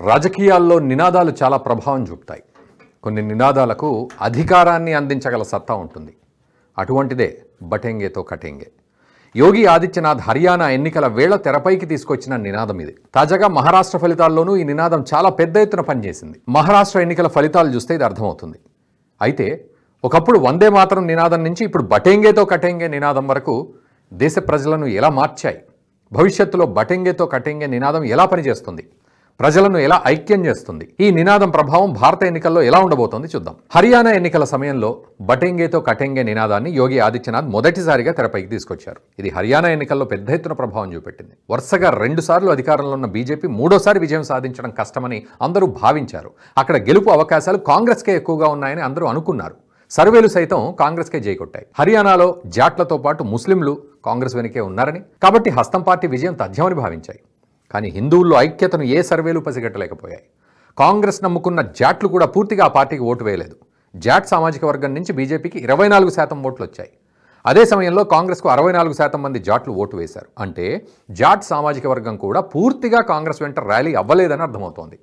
రాజకీయాల్లో నినాదాలు చాలా ప్రభావం చూపుతాయి. కొన్ని నినాదాలకు అధికారాన్ని అందించగల సత్తా ఉంటుంది. అటువంటిదే బటెంగేతో కటెంగే. యోగి ఆదిత్యనాథ్ హర్యానా ఎన్నికల వేళ తెరపైకి తీసుకొచ్చిన నినాదం ఇది. తాజాగా మహారాష్ట్ర ఫలితాల్లోనూ ఈ నినాదం చాలా పెద్ద ఎత్తున పనిచేసింది. మహారాష్ట్ర ఎన్నికల ఫలితాలు చూస్తే ఇది అర్థమవుతుంది. అయితే ఒకప్పుడు వందే మాతరం నినాదం నుంచి ఇప్పుడు బటెంగేతో కటెంగే నినాదం వరకు దేశ ప్రజలను ఎలా మార్చాయి, భవిష్యత్తులో బటెంగేతో కటెంగే నినాదం ఎలా పనిచేస్తుంది, ప్రజలను ఎలా ఐక్యం చేస్తుంది, ఈ నినాదం ప్రభావం భారత ఎన్నికల్లో ఎలా ఉండబోతోంది చూద్దాం. హర్యానా ఎన్నికల సమయంలో బటెంగేతో కటెంగే నినాదాన్ని యోగి ఆదిత్యనాథ్ మొదటిసారిగా తెరపైకి తీసుకొచ్చారు. ఇది హర్యానా ఎన్నికల్లో పెద్ద ఎత్తున ప్రభావం చూపెట్టింది. వరుసగా 2 సార్లు అధికారంలో ఉన్న బీజేపీ 3వ విజయం సాధించడం కష్టమని అందరూ భావించారు. అక్కడ గెలుపు అవకాశాలు కాంగ్రెస్కే ఎక్కువగా ఉన్నాయని అందరూ అనుకున్నారు. సర్వేలు సైతం కాంగ్రెస్కే జైకొట్టాయి. హర్యానాలో జాట్లతో పాటు ముస్లింలు కాంగ్రెస్ వెనుకే ఉన్నారని, కాబట్టి హస్తం పార్టీ విజయం తథ్యమని భావించాయి. కానీ హిందువుల్లో ఐక్యతను ఏ సర్వేలు పసిగట్టలేకపోయాయి. కాంగ్రెస్ నమ్ముకున్న జాట్లు కూడా పూర్తిగా ఆ పార్టీకి ఓటు వేయలేదు. జాట్ సామాజిక వర్గం నుంచి బీజేపీకి 24% ఓట్లు వచ్చాయి. అదే సమయంలో కాంగ్రెస్కు 64% మంది జాట్లు ఓటు వేశారు. అంటే జాట్ సామాజిక వర్గం కూడా పూర్తిగా కాంగ్రెస్ వెంట ర్యాలీ అవ్వలేదని అర్థమవుతోంది.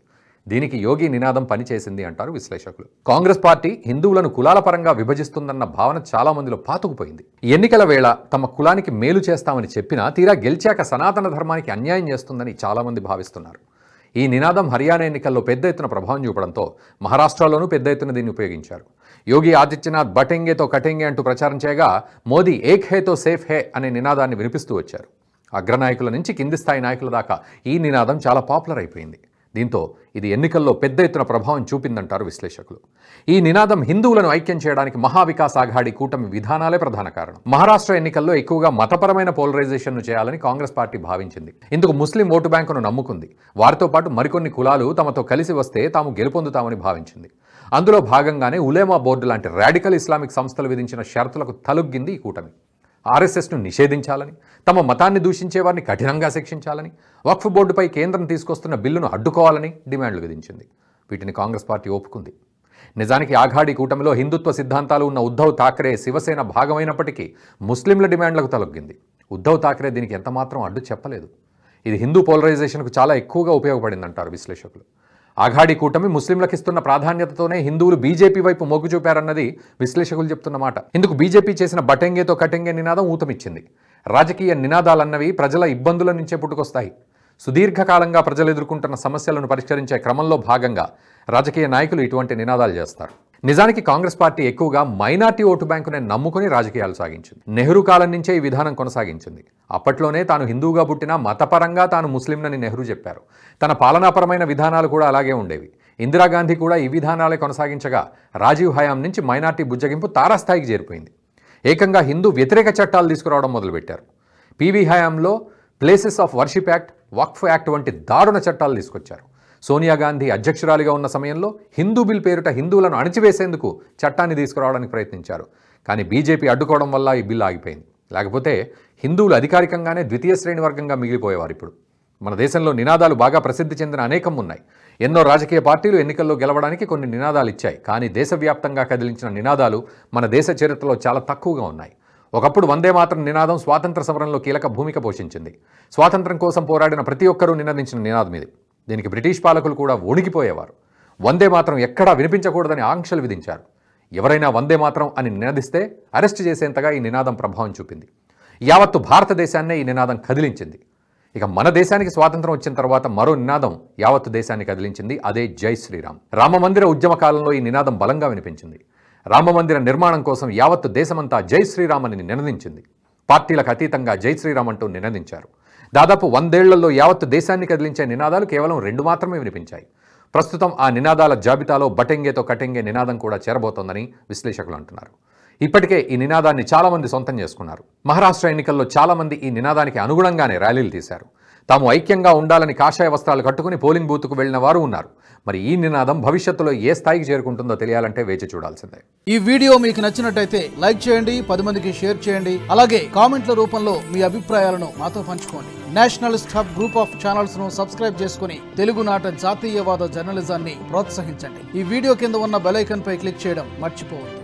దీనికి యోగి నినాదం పనిచేసింది అంటారు విశ్లేషకులు. కాంగ్రెస్ పార్టీ హిందువులను కులాల పరంగా విభజిస్తుందన్న భావన చాలా మందిలో పాతుకుపోయింది. ఎన్నికల వేళ తమ కులానికి మేలు చేస్తామని చెప్పినా తీరా గెలిచాక సనాతన ధర్మానికి అన్యాయం చేస్తుందని చాలా మంది భావిస్తున్నారు. ఈ నినాదం హర్యానా ఎన్నికల్లో పెద్ద ఎత్తున ప్రభావం చూపడంతో మహారాష్ట్రలోనూ పెద్ద ఎత్తున దీన్ని ఉపయోగించారు. యోగి ఆదిత్యనాథ్ బటెంగేతో కటెంగే అంటూ ప్రచారం చేయగా మోదీ ఏక్ హేతో సేఫ్ హే అనే నినాదాన్ని వినిపిస్తూ వచ్చారు. అగ్రనాయకుల నుంచి కింది స్థాయి నాయకుల దాకా ఈ నినాదం చాలా పాపులర్ అయిపోయింది. దీంతో ఇది ఎన్నికల్లో పెద్ద ఎత్తున ప్రభావం చూపిందంటారు విశ్లేషకులు. ఈ నినాదం హిందువులను ఐక్యం చేయడానికి మహావికాస్ ఆఘాడీ కూటమి విధానాలే ప్రధాన కారణం. మహారాష్ట్ర ఎన్నికల్లో ఎక్కువగా మతపరమైన పోలరైజేషన్ను చేయాలని కాంగ్రెస్ పార్టీ భావించింది. ఇందుకు ముస్లిం ఓటు బ్యాంకును నమ్ముకుంది. వారితో పాటు మరికొన్ని కులాలు తమతో కలిసి వస్తే తాము గెలుపొందుతామని భావించింది. అందులో భాగంగానే ఉలేమా బోర్డు లాంటి రాడికల్ ఇస్లామిక్ సంస్థలు విధించిన షరతులకు తలొగ్గింది ఈ కూటమి. ఆర్ఎస్ఎస్ను నిషేధించాలని, తమ మతాన్ని దూషించే వారిని కఠినంగా శిక్షించాలని, వక్ఫ్ బోర్డుపై కేంద్రం తీసుకొస్తున్న బిల్లును అడ్డుకోవాలని డిమాండ్లు విధించింది. వీటిని కాంగ్రెస్ పార్టీ ఒప్పుకుంది. నిజానికి ఆఘాడీ కూటమిలో హిందుత్వ సిద్ధాంతాలు ఉన్న ఉద్ధవ్ ఠాక్రే శివసేన భాగమైనప్పటికీ ముస్లింల డిమాండ్లకు తలొగ్గింది. ఉద్ధవ్ ఠాక్రే దీనికి ఎంతమాత్రం అడ్డు చెప్పలేదు. ఇది హిందూ పోలరైజేషన్కు చాలా ఎక్కువగా ఉపయోగపడిందంటారు విశ్లేషకులు. ఆఘాడీ కూటమి ముస్లింలకు ఇస్తున్న ప్రాధాన్యతతోనే హిందువులు బీజేపీ వైపు మొగ్గు చూపారన్నది విశ్లేషకులు చెప్తున్న మాట. ఇందుకు బీజేపీ చేసిన బటెంగేతో కటెంగే నినాదం ఊతమిచ్చింది. రాజకీయ నినాదాలన్నవి ప్రజల ఇబ్బందుల నుంచే పుట్టుకొస్తాయి. సుదీర్ఘకాలంగా ప్రజలు ఎదుర్కొంటున్న సమస్యలను పరిష్కరించే క్రమంలో భాగంగా రాజకీయ నాయకులు ఇటువంటి నినాదాలు చేస్తారు. నిజానికి కాంగ్రెస్ పార్టీ ఎక్కువగా మైనార్టీ ఓటు బ్యాంకునే నమ్ముకుని రాజకీయాలు సాగించింది. నెహ్రూ కాలం నుంచే ఈ విధానం కొనసాగించింది. అప్పట్లోనే తాను హిందువుగా పుట్టినా మతపరంగా తాను ముస్లింనని నెహ్రూ చెప్పారు. తన పాలనాపరమైన విధానాలు కూడా అలాగే ఉండేవి. ఇందిరాగాంధీ కూడా ఈ విధానాలే కొనసాగించగా రాజీవ్ హయాం నుంచి మైనార్టీ బుజ్జగింపు తారాస్థాయికి చేరిపోయింది. ఏకంగా హిందూ వ్యతిరేక చట్టాలు తీసుకురావడం మొదలుపెట్టారు. పివి హయాంలో places of worship act, Waqf act వంటి దారుణ చట్టాలు తీసుకొచ్చారు. సోనియా గాంధీ అధ్యక్షురాలిగా ఉన్న సమయంలో హిందూ బిల్ పేరిట హిందువులను అణిచివేసేందుకు చట్టాన్ని తీసుకురావడానికి ప్రయత్నించారు. కానీ బీజేపీ అడ్డుకోవడం వల్ల ఈ బిల్లు ఆగిపోయింది. లేకపోతే హిందువులు అధికారికంగానే ద్వితీయ శ్రేణి వర్గంగా మిగిలిపోయేవారు. ఇప్పుడు మన దేశంలో నినాదాలు బాగా ప్రసిద్ధి చెందిన అనేకం ఉన్నాయి. ఎన్నో రాజకీయ పార్టీలు ఎన్నికల్లో గెలవడానికి కొన్ని నినాదాలు ఇచ్చాయి. కానీ దేశవ్యాప్తంగా కదిలించిన నినాదాలు మన దేశ చరిత్రలో చాలా తక్కువగా ఉన్నాయి. ఒకప్పుడు వందే మాతరం నినాదం స్వాతంత్ర సమరంలో కీలక భూమిక పోషించింది. స్వాతంత్రం కోసం పోరాడిన ప్రతి ఒక్కరూ నినదించిన నినాదం ఇది. దీనికి బ్రిటిష్ పాలకులు కూడా వణికిపోయేవారు. వందే మాత్రం ఎక్కడా వినిపించకూడదని ఆంక్షలు విధించారు. ఎవరైనా వందే మాత్రం అని నినదిస్తే అరెస్ట్ చేసేంతగా ఈ నినాదం ప్రభావం చూపింది. యావత్తు భారతదేశాన్నే ఈ నినాదం కదిలించింది. ఇక మన దేశానికి స్వాతంత్రం వచ్చిన తర్వాత మరో నినాదం యావత్తు దేశాన్ని కదిలించింది. అదే జై శ్రీరామ్. రామమందిర ఉద్యమ కాలంలో ఈ నినాదం బలంగా వినిపించింది. రామమందిర నిర్మాణం కోసం యావత్తు దేశమంతా జై శ్రీరామ్ అని నినదించింది. పార్టీలకు అతీతంగా జై శ్రీరామ్ అంటూ నినదించారు. దాదాపు 100 ఏళ్లలో యావత్తు దేశాన్ని కదిలించే నినాదాలు కేవలం 2 మాత్రమే వినిపించాయి. ప్రస్తుతం ఆ నినాదాల జాబితాలో బటెంగేతో కటెంగే నినాదం కూడా చేరబోతోందని విశ్లేషకులు అంటున్నారు. ఇప్పటికే ఈ నినాదాన్ని చాలామంది సొంతం చేసుకున్నారు. మహారాష్ట్ర ఎన్నికల్లో చాలామంది ఈ నినాదానికి అనుగుణంగానే ర్యాలీలు తీశారు. తాము ఐక్యంగా ఉండాలని కాషాయ వస్త్రాలు కట్టుకుని పోలింగ్ బూత్కు వెళ్లిన వారు ఉన్నారు. మరి ఈ నినాదం భవిష్యత్తులో ఏ స్థాయికి చేరుకుంటుందో తెలియాలంటే వేచి చూడాల్సిందే. ఈ వీడియో మీకు నచ్చినట్టయితే లైక్ చేయండి, 10 మందికి షేర్ చేయండి. అలాగే కామెంట్ల రూపంలో మీ అభిప్రాయాలను మాతో పంచుకోండి. Nationalist hub group of channels ను సబ్స్క్రైబ్ చేసుకుని తెలుగునాట జాతీయవాద జర్నలిజాన్ని ప్రోత్సహించండి. ఈ వీడియో కింద ఉన్న బెల్ ఐకాన్ పై క్లిక్ చేయడం మర్చిపోవద్దు.